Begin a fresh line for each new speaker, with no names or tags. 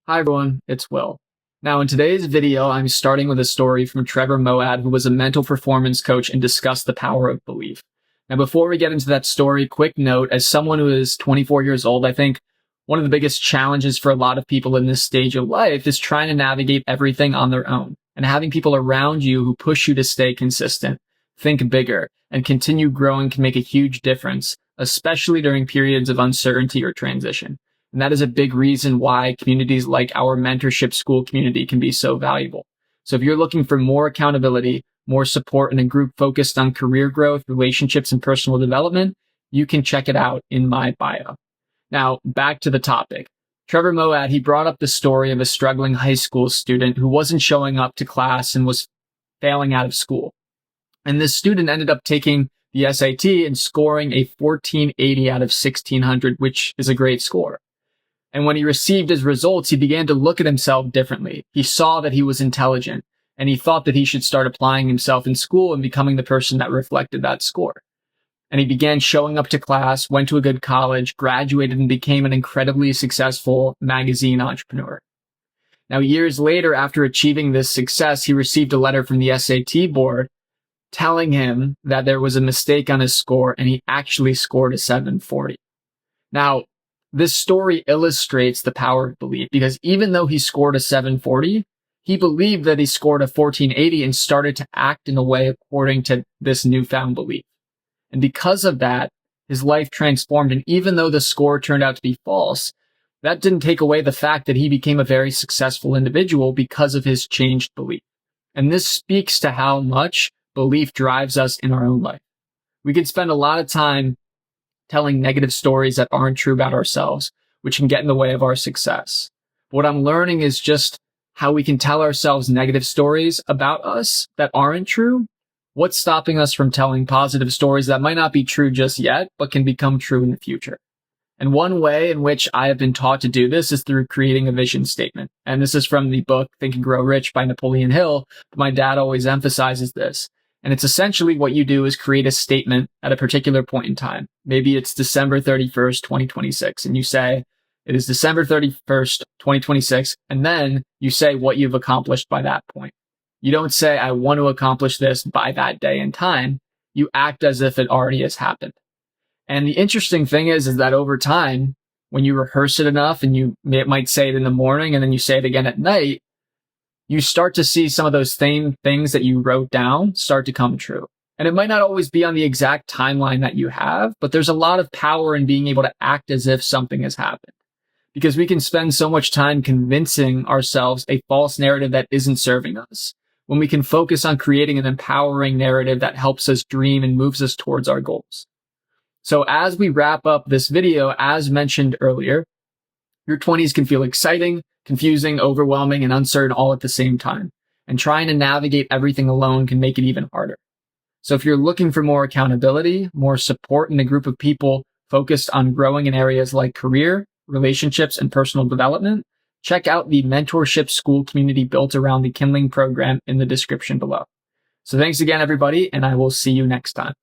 Hi everyone, it's Will. Now in today's video, I'm starting with a story from Trevor Moawad, who was a mental performance coach and discussed the power of belief. Now before we get into that story, quick note, as someone who is 24 years old, I think one of the biggest challenges for a lot of people in this stage of life is trying to navigate everything on their own and having people around you who push you to stay consistent, think bigger, and continue growing can make a huge difference, especially during periods of uncertainty or transition. And that is a big reason why communities like our Mentorship Skool community can be so valuable. So if you're looking for more accountability, more support, and a group focused on career growth, relationships, and personal development, you can check it out in my bio. Now, back to the topic. Trevor Moawad, he brought up the story of a struggling high school student who wasn't showing up to class and was failing out of school. And this student ended up taking the SAT and scoring a 1480 out of 1600, which is a great score. And when he received his results, he began to look at himself differently. He saw that he was intelligent, and he thought that he should start applying himself in school and becoming the person that reflected that score. And he began showing up to class, went to a good college, graduated, and became an incredibly successful magazine entrepreneur. Now, years later, after achieving this success, he received a letter from the SAT board telling him that there was a mistake on his score, and he actually scored a 740. Now, this story illustrates the power of belief because even though he scored a 740, he believed that he scored a 1480 and started to act in a way according to this newfound belief. And because of that, his life transformed. And even though the score turned out to be false, that didn't take away the fact that he became a very successful individual because of his changed belief. And this speaks to how much belief drives us in our own life. We could spend a lot of time telling negative stories that aren't true about ourselves, which can get in the way of our success. But what I'm learning is just how we can tell ourselves negative stories about us that aren't true. What's stopping us from telling positive stories that might not be true just yet, but can become true in the future? And one way in which I have been taught to do this is through creating a vision statement. And this is from the book Think and Grow Rich by Napoleon Hill. My dad always emphasizes this. And it's essentially what you do is create a statement at a particular point in time. Maybe it's December 31st, 2026. And you say, it is December 31st, 2026. And then you say what you've accomplished by that point. You don't say, I want to accomplish this by that day and time. You act as if it already has happened. And the interesting thing is that over time, when you rehearse it enough and you might say it in the morning and then you say it again at night, you start to see some of those same things that you wrote down start to come true. And it might not always be on the exact timeline that you have, but there's a lot of power in being able to act as if something has happened. Because we can spend so much time convincing ourselves a false narrative that isn't serving us, when we can focus on creating an empowering narrative that helps us dream and moves us towards our goals. So as we wrap up this video, as mentioned earlier, your 20s can feel exciting, confusing, overwhelming, and uncertain all at the same time. And trying to navigate everything alone can make it even harder. So if you're looking for more accountability, more support in a group of people focused on growing in areas like career, relationships, and personal development, check out the Mentorship Skool community built around the Kindling program in the description below. So thanks again, everybody, and I will see you next time.